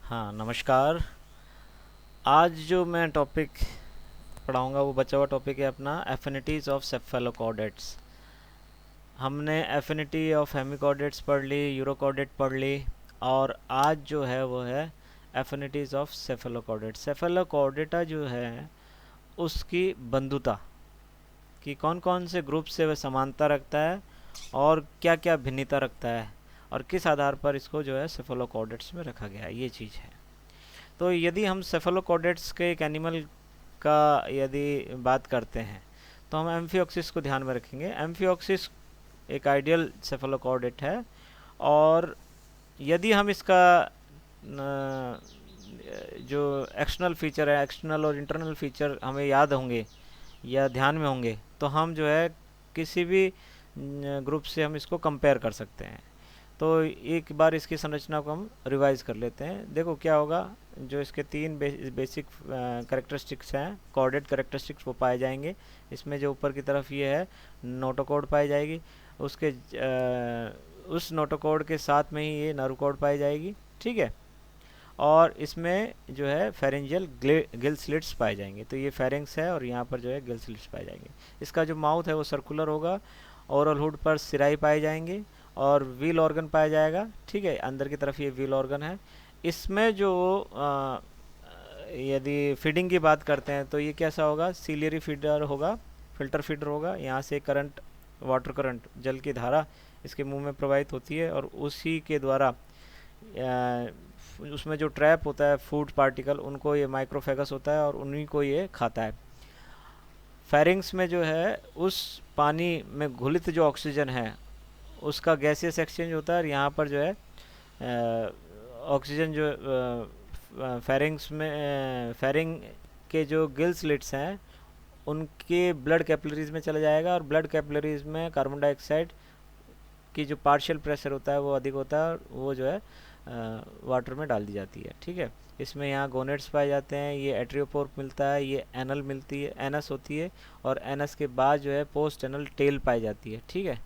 हाँ, नमस्कार। आज जो मैं टॉपिक पढ़ाऊँगा वो बचा हुआ टॉपिक है अपना एफिनिटीज़ ऑफ सेफेलोकॉर्डेट्स। हमने एफिनिटी ऑफ हेमिकॉर्डेट्स पढ़ ली, यूरोकॉर्डेट पढ़ ली, और आज जो है वो है एफिनिटीज़ ऑफ सेफेलोकॉर्डेट। सेफेलोकॉर्डेटा जो है उसकी बंधुता कि कौन कौन से ग्रुप से वह समानता रखता है और क्या क्या भिन्नता रखता है और किस आधार पर इसको जो है सेफेलोकॉर्डेट्स में रखा गया है, ये चीज़ है। तो यदि हम सेफेलोकॉर्डेट्स के एक एनिमल का यदि बात करते हैं तो हम एम्फिओक्सिस को ध्यान में रखेंगे। एम्फिओक्सिस एक आइडियल सेफेलोकॉर्डेट है, और यदि हम इसका जो एक्सटर्नल फीचर है, एक्सटर्नल और इंटरनल फीचर हमें याद होंगे या ध्यान में होंगे तो हम जो है किसी भी ग्रुप से हम इसको कंपेयर कर सकते हैं। तो एक बार इसकी संरचना को हम रिवाइज कर लेते हैं। देखो क्या होगा, जो इसके तीन बेसिक करेक्टरिस्टिक्स हैं, कॉर्डेट करेक्टरिस्टिक्स, वो पाए जाएंगे। इसमें जो ऊपर की तरफ ये है नोटोकॉर्ड पाई जाएगी, उसके उस नोटोकॉर्ड के साथ में ही ये नर्वकॉर्ड पाई जाएगी, ठीक है। और इसमें जो है फेरेंजियल गिल स्लिट्स पाए जाएंगे। तो ये फेरेंक्स है और यहाँ पर जो है गिल स्लिट्स पाए जाएंगे। इसका जो माउथ है वो सर्कुलर होगा, ओरल हुड पर सिराई पाए जाएंगे और व्हील ऑर्गन पाया जाएगा, ठीक है। अंदर की तरफ ये व्हील ऑर्गन है। इसमें जो यदि फीडिंग की बात करते हैं तो ये कैसा होगा, सीलियरी फीडर होगा, फिल्टर फीडर होगा। यहाँ से करंट, वाटर करंट, जल की धारा इसके मुंह में प्रवाहित होती है और उसी के द्वारा उसमें जो ट्रैप होता है फूड पार्टिकल, उनको ये माइक्रोफेगस होता है और उन्हीं को ये खाता है। फेरिंग्स में जो है उस पानी में घुलित जो ऑक्सीजन है उसका गैसियस एक्सचेंज होता है, और यहाँ पर जो है ऑक्सीजन जो फेरिंग्स में फेरिंग के जो गिल स्लिट्स हैं उनके ब्लड कैपिलरीज में चला जाएगा, और ब्लड कैपिलरीज में कार्बन डाइऑक्साइड की जो पार्शियल प्रेशर होता है वो अधिक होता है, और वो जो है वाटर में डाल दी जाती है, ठीक है। इसमें यहाँ गोनेट्स पाए जाते हैं, ये एट्रियोपोर मिलता है, ये एनल मिलती है, एनस होती है, और एनस के बाद जो है पोस्ट एनल टेल पाई जाती है, ठीक है।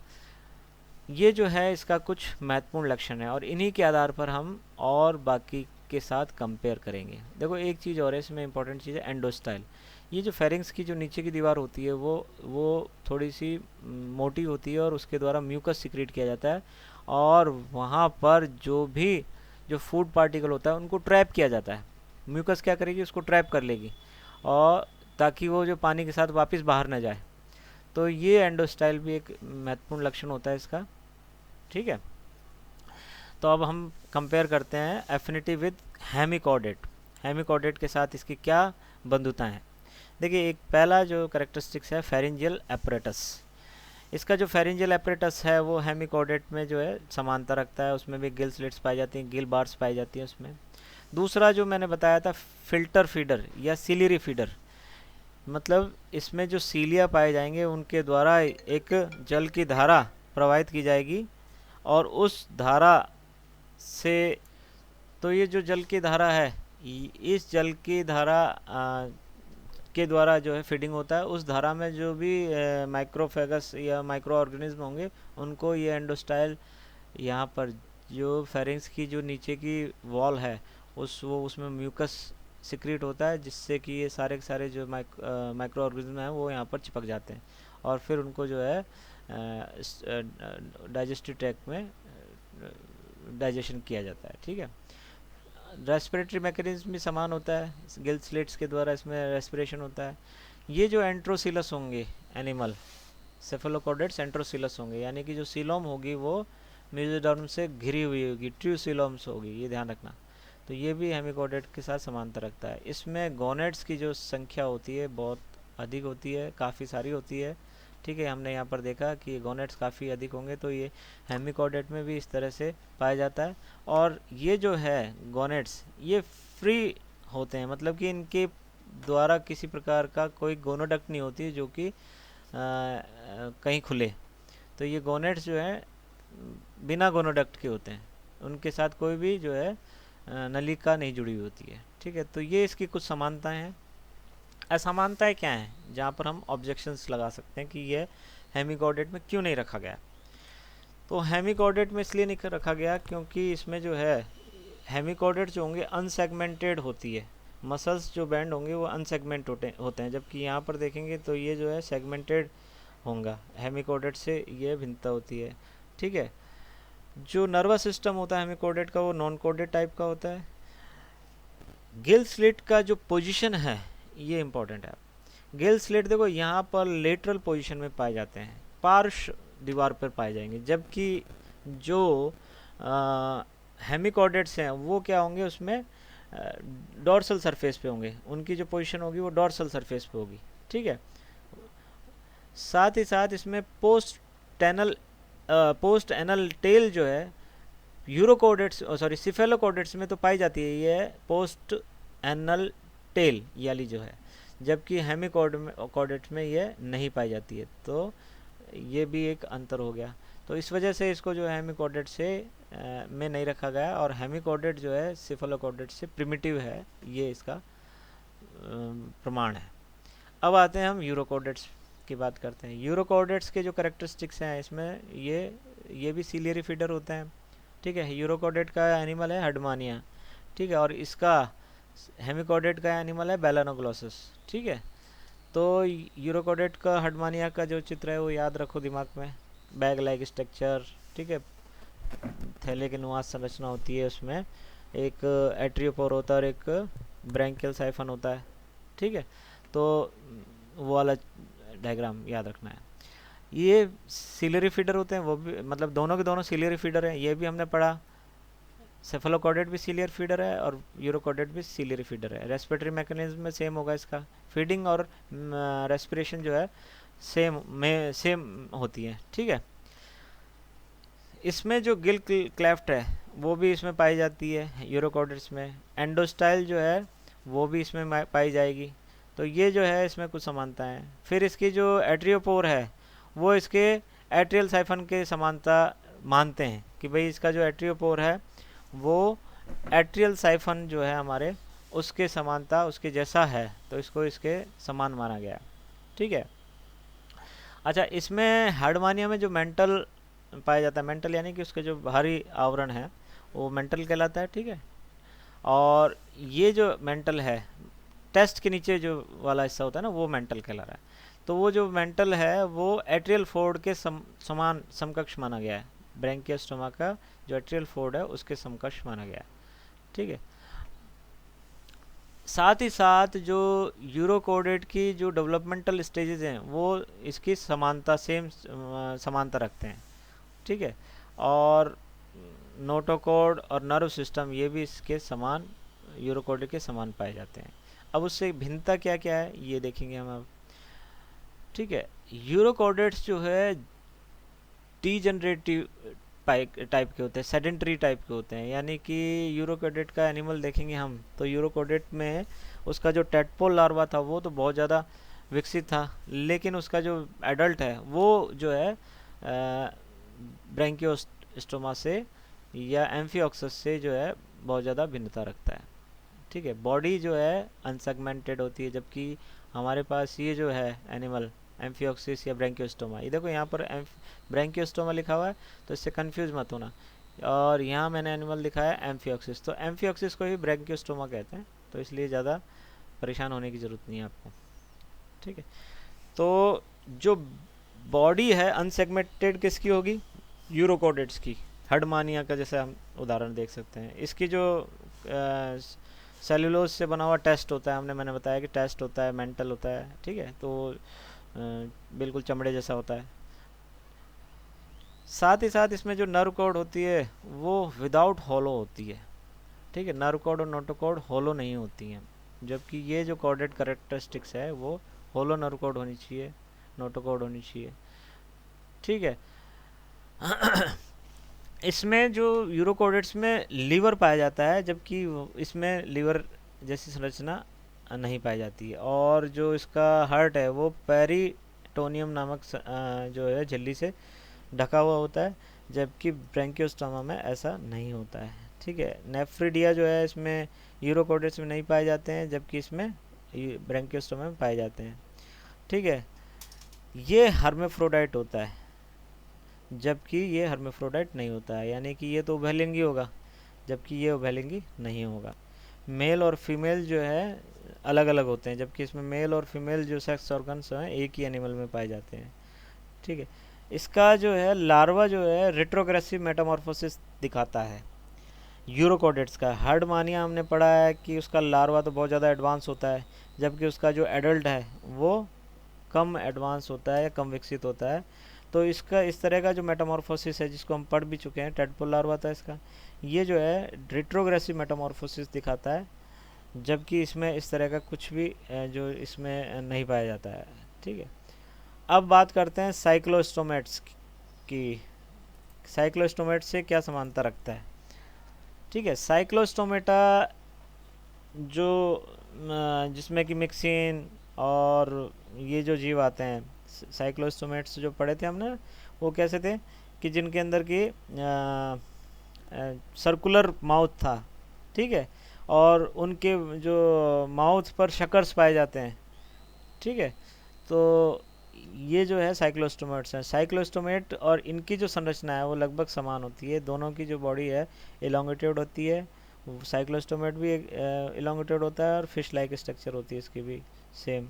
ये जो है इसका कुछ महत्वपूर्ण लक्षण है और इन्हीं के आधार पर हम और बाकी के साथ कंपेयर करेंगे। देखो एक चीज़ और है इसमें, इंपॉर्टेंट चीज़ है एंडोस्टाइल। ये जो फेरिंग्स की जो नीचे की दीवार होती है वो थोड़ी सी मोटी होती है और उसके द्वारा म्यूकस सिक्रीट किया जाता है, और वहाँ पर जो भी जो फूड पार्टिकल होता है उनको ट्रैप किया जाता है। म्यूकस क्या करेगी, उसको ट्रैप कर लेगी, और ताकि वो जो पानी के साथ वापस बाहर ना जाए। तो ये एंडोस्टाइल भी एक महत्वपूर्ण लक्षण होता है इसका, ठीक है। तो अब हम कंपेयर करते हैं एफिनिटी विद हेमिकॉर्डेट। हेमिकॉर्डेट के साथ इसकी क्या बंधुता है। देखिए एक पहला जो करेक्टरिस्टिक्स है फेरिंजियल एपरेटस। इसका जो फेरिंजियल एपरेटस है वो हेमिकॉर्डेट में जो है समानता रखता है, उसमें भी गिल स्लिट्स पाई जाती हैं, गिल बार्स पाई जाती हैं उसमें। दूसरा जो मैंने बताया था फिल्टर फीडर या सिलियरी फीडर, मतलब इसमें जो सीलिया पाए जाएंगे उनके द्वारा एक जल की धारा प्रवाहित की जाएगी, और उस धारा से, तो ये जो जल की धारा है इस जल की धारा के द्वारा जो है फीडिंग होता है। उस धारा में जो भी माइक्रोफेगस या माइक्रो ऑर्गेनिज्म होंगे उनको ये एंडोस्टाइल, यहाँ पर जो फेरिंग्स की जो नीचे की वॉल है उसमें म्यूकस सिक्रीट होता है, जिससे कि ये सारे के सारे जो माइक्रो ऑर्गेनिज्म हैं वो यहाँ पर चिपक जाते हैं, और फिर उनको जो है डाइजेस्टिव ट्रैक्ट में डाइजेशन किया जाता है, ठीक है। रेस्पिरेटरी मैकेनिज्म भी समान होता है, गिल स्लिट्स के द्वारा इसमें रेस्पिरेशन होता है। ये जो एंट्रोसिलस होंगे एनिमल, सेफेलोकॉर्डेट्स एंट्रोसिलस होंगे, यानी कि जो सीलोम होगी वो मेसोडर्म से घिरी हुई होगी, ट्रू सीलोम्स होगी, ये ध्यान रखना। तो ये भी हेमिकॉर्डेट के साथ समानता रखता है। इसमें गोनेट्स की जो संख्या होती है बहुत अधिक होती है, काफ़ी सारी होती है, ठीक है। हमने यहाँ पर देखा कि गोनेट्स काफ़ी अधिक होंगे, तो ये हेमिकॉर्डेट में भी इस तरह से पाया जाता है। और ये जो है गोनेट्स ये फ्री होते हैं, मतलब कि इनके द्वारा किसी प्रकार का कोई गोनोडक्ट नहीं होती है जो कि कहीं खुले। तो ये गोनेट्स जो है बिना गोनोडक्ट के होते हैं, उनके साथ कोई भी जो है नलिका नहीं जुड़ी हुई होती है, ठीक है। तो ये इसकी कुछ समानताएं हैं। असमानताएं क्या हैं जहाँ पर हम ऑब्जेक्शंस लगा सकते हैं कि ये हेमिकॉर्डेट में क्यों नहीं रखा गया। तो हेमिकॉर्डेट में इसलिए नहीं रखा गया क्योंकि इसमें जो है हेमिकॉर्डेट्स जो होंगे अनसेगमेंटेड होती है, मसल्स जो बैंड होंगे वो अनसेगमेंट होते हैं, जबकि यहाँ पर देखेंगे तो ये जो है सेगमेंटेड होगा। हेमिकॉर्डेट से ये भिन्नता होती है। ठीक है, जो नर्वस सिस्टम होता है हेमिकॉर्डेट का वो नॉन कोडेड टाइप का होता है। गिल स्लिट का जो पोजीशन है ये इंपॉर्टेंट है। गिल स्लिट देखो यहाँ पर लेटरल पोजीशन में पाए जाते हैं, पार्श्व दीवार पर पाए जाएंगे, जबकि जो हेमिकॉर्डेट्स हैं वो क्या होंगे, उसमें डॉर्सल सरफेस पे होंगे, उनकी जो पोजीशन होगी वो डॉर्सल सरफेस पे होगी। ठीक है, साथ ही साथ इसमें पोस्ट एनल टेल जो है यूरोकॉर्डेट्स सॉरी सिफेलोकॉर्डेट्स में तो पाई जाती है ये पोस्ट एनल टेल वाली जो है, जबकि हेमिकॉर्डेट्स में ये नहीं पाई जाती है। तो ये भी एक अंतर हो गया। तो इस वजह से इसको जो है हेमिकॉर्डेट से में नहीं रखा गया, और हेमिकॉर्डेट जो है सिफेलोकॉर्डेट से प्रिमिटिव है, ये इसका प्रमाण है। अब आते हैं हम यूरोकॉर्डेट्स की बात करते हैं। यूरोकॉर्डेट्स के जो कैरेक्टरिस्टिक्स हैं इसमें ये भी सीलियरी फीडर होते हैं। ठीक है, यूरोकॉर्डेट का एनिमल है हडमानिया। ठीक है, और इसका हेमिकॉर्डेट का एनिमल है बेलानोग्लोसस। ठीक है, तो यूरोकॉर्डेट का हडमानिया का जो चित्र है वो याद रखो दिमाग में, बैग लाइक स्ट्रक्चर। ठीक है, थैले के नुमा संरचना होती है, उसमें एक एट्रियोपोर होता है और एक ब्रैंकियल साइफन होता है। ठीक है, तो वो वाला डायग्राम याद रखना है। ये सीलियरी फीडर होते हैं, वो भी मतलब दोनों के दोनों सीलियरी फीडर हैं, ये भी हमने पढ़ा। सेफेलोकॉर्डेट भी सीलियर फीडर है और यूरोकॉर्डेट भी सीलियर फीडर है। रेस्पिरेटरी मैकेनिज्म में सेम होगा इसका, फीडिंग और रेस्पिरेशन जो है सेम होती है। ठीक है, इसमें जो गिल क्लेफ्ट है वो भी इसमें पाई जाती है यूरोकॉर्डेट्स में। एंडोस्टाइल जो है वो भी इसमें पाई जाएगी। तो ये जो है इसमें कुछ समानता है। फिर इसकी जो एट्रियोपोर है वो इसके एट्रियल साइफन के समानता मानते हैं कि भाई इसका जो एट्रियोपोर है वो एट्रियल साइफन जो है हमारे उसके समानता उसके जैसा है, तो इसको इसके समान माना गया। ठीक है, अच्छा, इसमें हार्डमानिया में जो मेंटल पाया जाता है, मेंटल यानी कि उसके जो बाहरी आवरण है वो मेंटल कहलाता है। ठीक है, और ये जो मेंटल है टेस्ट के नीचे जो वाला हिस्सा होता है ना वो मेंटल कहला रहा है। तो वो जो मेंटल है वो एट्रियल फोर्ड के समान समकक्ष माना गया है। ब्रैंकियोस्टोमा का जो एट्रियल फोर्ड है उसके समकक्ष माना गया है। ठीक है, साथ ही साथ जो यूरोकॉर्डेट की जो डेवलपमेंटल स्टेजेस हैं वो इसकी समानता समानता रखते हैं। ठीक है, और नोटोकॉर्ड और नर्व सिस्टम ये भी इसके समान यूरोकॉर्डेट के समान पाए जाते हैं। अब उससे भिन्नता क्या क्या है ये देखेंगे हम अब। ठीक है, यूरोकॉर्डेट्स जो है डीजनरेटिव टाइप के होते हैं, सेडेंटरी टाइप के होते हैं, यानी कि यूरोकॉर्डेट का एनिमल देखेंगे हम तो यूरोकॉर्डेट में उसका जो टेडपोल लार्वा था वो तो बहुत ज़्यादा विकसित था, लेकिन उसका जो एडल्ट है वो जो है ब्रैंकियोस्टोमा से या एम्फिऑक्सस से जो है बहुत ज़्यादा भिन्नता रखता है। ठीक है, बॉडी जो है अनसेगमेंटेड होती है, जबकि हमारे पास ये जो है एनिमल एम्फिऑक्सिस या ब्रैंकियोस्टोमा, ये देखो यहाँ पर ब्रैंकियोस्टोमा लिखा हुआ है तो इससे कंफ्यूज मत होना, और यहाँ मैंने एनिमल लिखा है एम्फिऑक्सिस, तो एम्फिऑक्सिस को ही ब्रैंकियोस्टोमा कहते हैं, तो इसलिए ज़्यादा परेशान होने की ज़रूरत नहीं है आपको। ठीक है, तो जो बॉडी है अनसेगमेंटेड किसकी होगी, यूरोकॉर्डेट्स की। हडमानिया का जैसे हम उदाहरण देख सकते हैं, इसकी जो सेलुलोज से बना हुआ टेस्ट होता है, मैंने बताया कि टेस्ट होता है, मेंटल होता है। ठीक है, तो बिल्कुल चमड़े जैसा होता है। साथ ही साथ इसमें जो नर्व कॉर्ड होती है वो विदाउट हॉलो होती है। ठीक है, नर्व कॉर्ड और नोटोकॉर्ड हॉलो नहीं होती हैं, जबकि ये जो कॉर्डेट कैरेक्टरिस्टिक्स है वो हॉलो नर्व कॉर्ड होनी चाहिए, नोटोकॉर्ड होनी चाहिए। ठीक है, इसमें जो यूरोकॉर्डेट्स में लीवर पाया जाता है, जबकि इसमें लीवर जैसी संरचना नहीं पाई जाती है, और जो इसका हार्ट है वो पेरिटोनियम नामक जो है झिल्ली से ढका हुआ होता है, जबकि ब्रैंकियोस्टोमा में ऐसा नहीं होता है। ठीक है, नेफ्रिडिया जो है इसमें यूरोकॉर्डेट्स में नहीं पाए जाते हैं, जबकि इसमें ब्रैंकियोस्टोमा में पाए जाते हैं। ठीक है, ये हर्मेफ्रोडाइट होता है, जबकि ये हर्मेफ्रोडाइट नहीं होता है, यानी कि ये तो उभयलिंगी होगा, जबकि ये उभयलिंगी नहीं होगा। मेल और फीमेल जो है अलग अलग होते हैं, जबकि इसमें मेल और फीमेल जो सेक्स ऑर्गन्स हैं एक ही एनिमल में पाए जाते हैं। ठीक है। इसका जो है लार्वा जो है रेट्रोग्रेसिव मेटामॉर्फोसिस दिखाता है यूरोकॉडेट्स का। हर्ड मानिया हमने पढ़ा है कि उसका लार्वा तो बहुत ज़्यादा एडवांस होता है, जबकि उसका जो एडल्ट है वो कम एडवांस होता है या कम विकसित होता है। तो इसका इस तरह का जो मेटामॉर्फोसिस है, जिसको हम पढ़ भी चुके हैं, टेडपोल लार्वा था इसका, ये जो है रेट्रोग्रेसिव मेटामॉर्फोसिस दिखाता है, जबकि इसमें इस तरह का कुछ भी जो इसमें नहीं पाया जाता है। ठीक है। अब बात करते हैं साइक्लोस्टोमेट्स की। साइक्लोस्टोमेट से क्या समानता रखता है? ठीक है। साइक्लोस्टोमेटा जो जिसमें कि मिक्सिन और ये जो जीव आते हैं, साइक्लोस्टोमेट्स जो पढ़े थे हमने, वो कैसे थे कि जिनके अंदर की सर्कुलर माउथ था। ठीक है। और उनके जो माउथ पर शकर्स पाए जाते हैं। ठीक है। तो ये जो है साइक्लोस्टोमेट्स हैं। साइक्लोस्टोमेट और इनकी जो संरचना है वो लगभग समान होती है। दोनों की जो बॉडी है एलोंगेटेड होती है। साइक्लोस्टोमेट भी एलोंगेटेड होता है और फिश लाइक स्ट्रक्चर होती है इसकी भी सेम।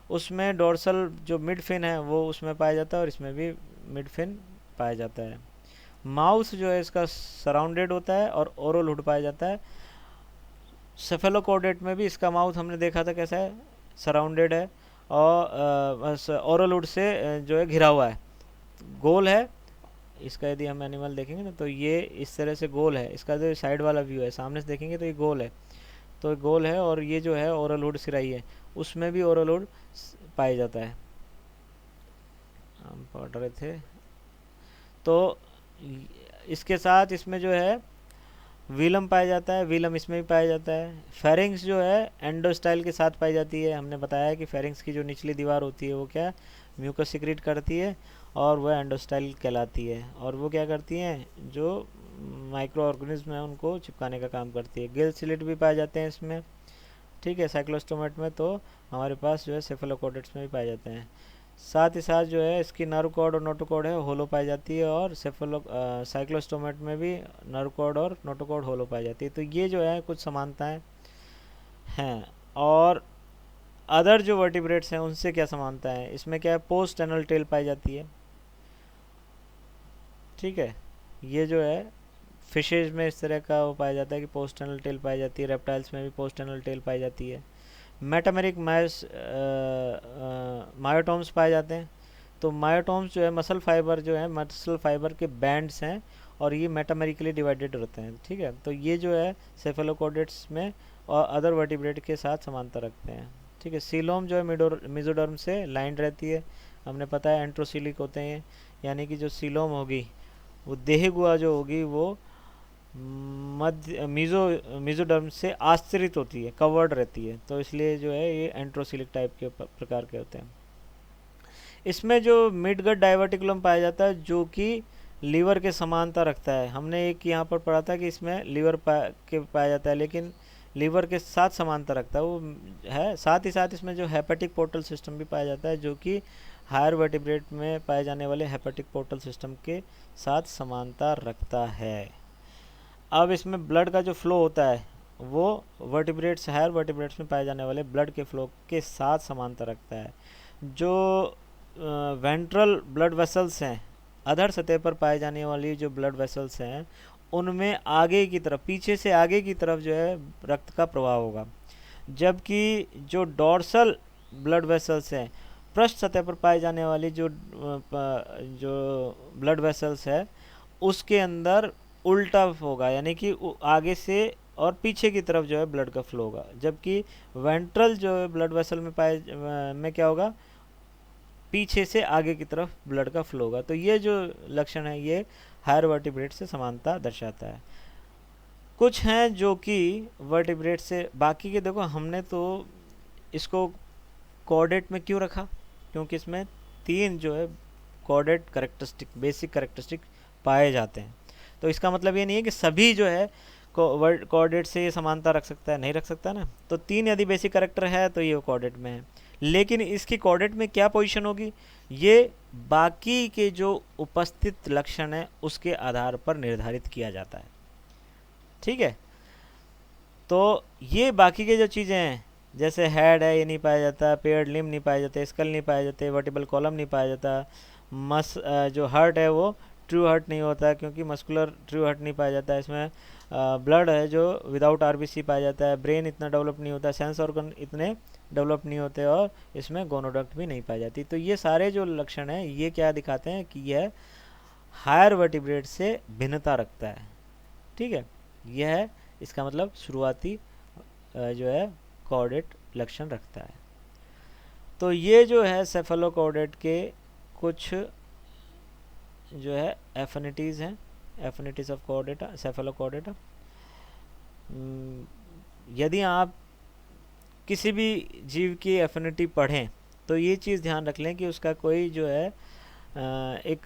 उसमें डोर्सल जो मिड फिन है वो उसमें पाया जाता है और इसमें भी मिड फिन पाया जाता है। माउथ जो है इसका सराउंडेड होता है और ओरल हुड पाया जाता है। सेफेलोकॉर्डेट में भी इसका माउथ हमने देखा था कैसा है, सराउंडेड है और ओरल हुड से जो है घिरा हुआ है, गोल है। इसका यदि हम एनिमल देखेंगे ना तो ये इस तरह से गोल है। इसका जो साइड वाला व्यू है सामने से देखेंगे तो ये गोल है, तो गोल है। और ये जो है ओरल हुड सिराई है, उसमें भी ओरल हुड पाया जाता है। हम पढ़ रहे थे। तो इसके साथ इसमें जो है वीलम पाया जाता है, वीलम इसमें भी पाया जाता है। फेरिंग्स जो है एंडोस्टाइल के साथ पाई जाती है। हमने बताया कि फेरिंग्स की जो निचली दीवार होती है वो क्या म्यूकस सिक्रीट करती है और वह एंडोस्टाइल कहलाती है। और वो क्या करती हैं, जो माइक्रो ऑर्गेनिज्म है उनको चिपकाने का काम करती है। गिल स्लिट भी पाए जाते हैं इसमें। ठीक है। साइक्लोस्टोमेट में तो हमारे पास जो है सेफेलोकॉर्डेट्स में भी पाए जाते हैं। साथ ही साथ जो है इसकी नर्व कॉर्ड और नोटोकॉर्ड है होलो पाई जाती है। और साइक्लोस्टोमेट में भी नर्व कॉर्ड और नोटोकॉर्ड होलो पाई जाती है। तो ये जो है कुछ समानताएं हैं। और अदर जो वर्टिब्रेट्स हैं उनसे क्या समानता है? इसमें क्या है, पोस्ट एनल टेल पाई जाती है। ठीक है। ये जो है फिशेज में इस तरह का वो पाया जाता है कि पोस्ट एनल टेल पाई जाती है। रेप्टाइल्स में भी पोस्ट एनल टेल पाई जाती है। मेटामेरिक मायोटोम्स पाए जाते हैं। तो मायोटोम्स जो है मसल फाइबर जो है मसल फाइबर के बैंड्स हैं और ये मेटामेरिकली डिवाइडेड होते हैं। ठीक है। तो ये जो है सेफेलोकॉर्डेट्स में और अदर वर्टिब्रेट के साथ समानता रखते हैं। ठीक है। सीलोम जो है मेसोडर्म से लाइंड रहती है। हमने पता है एंट्रोसिलिक होते हैं, यानी कि जो सीलोम होगी वो देह गुहा जो होगी वो मध्य मेसोडर्म से आश्रित होती है, कवर्ड रहती है। तो इसलिए जो है ये एंट्रोसिलिक टाइप के प्रकार के होते हैं। इसमें जो मिडगट डाइवर्टिकुलम पाया जाता है जो कि लीवर के समानता रखता है। हमने एक यहाँ पर पढ़ा था कि इसमें लीवर पाया जाता है, लेकिन लीवर के साथ समानता रखता है वो है। साथ ही साथ इसमें जो हेपेटिक पोर्टल सिस्टम भी पाया जाता है जो कि हायर वर्टिब्रेट में पाए जाने वाले हेपेटिक पोर्टल सिस्टम के साथ समानता रखता है। अब इसमें ब्लड का जो फ्लो होता है वो वर्टिब्रेट्स हायर वर्टिब्रेट्स में पाए जाने वाले ब्लड के फ्लो के साथ समानता रखता है। जो वेंट्रल ब्लड वेसल्स हैं, अधर सतह पर पाए जाने वाली जो ब्लड वेसल्स हैं उनमें आगे की तरफ, पीछे से आगे की तरफ जो है रक्त का प्रवाह होगा। जबकि जो डॉर्सल ब्लड वेसल्स हैं, पृष्ठ सतह पर पाए जाने वाली जो ब्लड वेसल्स है उसके अंदर उल्टा होगा, यानी कि आगे से और पीछे की तरफ जो है ब्लड का फ्लो होगा। जबकि वेंट्रल जो है ब्लड वेसल में क्या होगा, पीछे से आगे की तरफ ब्लड का फ्लो होगा। तो ये जो लक्षण है ये हायर वर्टिब्रेट से समानता दर्शाता है। कुछ हैं जो कि वर्टिब्रेट से बाकी के, देखो हमने तो इसको कॉर्डेट में क्यों रखा, क्योंकि इसमें 3 जो है कॉर्डेट करेक्टरिस्टिक, बेसिक करेक्टरिस्टिक पाए जाते हैं। तो इसका मतलब ये नहीं है कि सभी जो है कॉर्डेट से ये समानता रख सकता है, नहीं रख सकता ना। तो 3 यदि बेसिक करेक्टर है तो ये कॉर्डेट में है, लेकिन इसकी कॉर्डेट में क्या पोजीशन होगी ये बाकी के जो उपस्थित लक्षण है उसके आधार पर निर्धारित किया जाता है। ठीक है। तो ये बाकी के जो चीज़ें हैं, जैसे हेड है ये नहीं पाया जाता, पेयर्ड लिम्ब नहीं पाया जाते, स्कल नहीं पाया जाते, वर्टिबल कॉलम नहीं पाया जाता, जो हार्ट है वो ट्रू हार्ट नहीं होता क्योंकि मस्कुलर ट्रू हार्ट नहीं पाया जाता है इसमें। ब्लड है जो विदाउट आरबीसी पाया जाता है। ब्रेन इतना डेवलप नहीं होता, सेंस ऑर्गन इतने डेवलप नहीं होते, और इसमें गोनोडक्ट भी नहीं पाई जाती। तो ये सारे जो लक्षण हैं ये क्या दिखाते हैं कि यह हायर वर्टिब्रेट से भिन्नता रखता है। ठीक है, यह है इसका मतलब शुरुआती जो है कॉर्डेट लक्षण रखता है। तो ये जो है सेफेलोकॉर्डेट के कुछ जो है एफिनिटीज़ हैं, एफिनिटीज ऑफ कॉर्डेटा, सेफेलोकॉर्डेटा। यदि आप किसी भी जीव की एफिनिटी पढ़ें तो ये चीज़ ध्यान रख लें कि उसका कोई जो है एक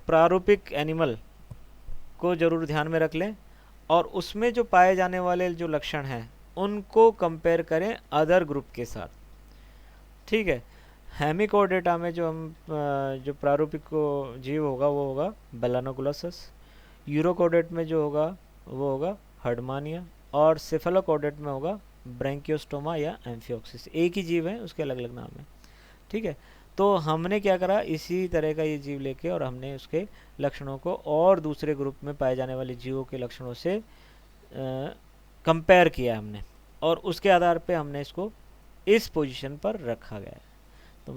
प्रारूपिक एनिमल को ज़रूर ध्यान में रख लें, और उसमें जो पाए जाने वाले जो लक्षण हैं उनको कंपेयर करें अदर ग्रुप के साथ। ठीक है, हेमिकोडेटा में जो हम जो प्रारूपिक को जीव होगा वो होगा बेलानोकुलसस। यूरोकोडेट में जो होगा वो होगा हर्डमानिया, और सेफेलोकोडेट में होगा ब्रैंकियोस्टोमा या एम्फियोक्सिस। एक ही जीव है, उसके अलग अलग नाम है। ठीक है, तो हमने क्या करा, इसी तरह का ये जीव लेके और हमने उसके लक्षणों को और दूसरे ग्रुप में पाए जाने वाले जीवों के लक्षणों से कंपेयर किया हमने, और उसके आधार पे हमने इसको इस पोजीशन पर रखा गया है। तो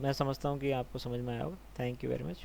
मैं समझता हूँ कि आपको समझ में आया होगा। Thank you very much.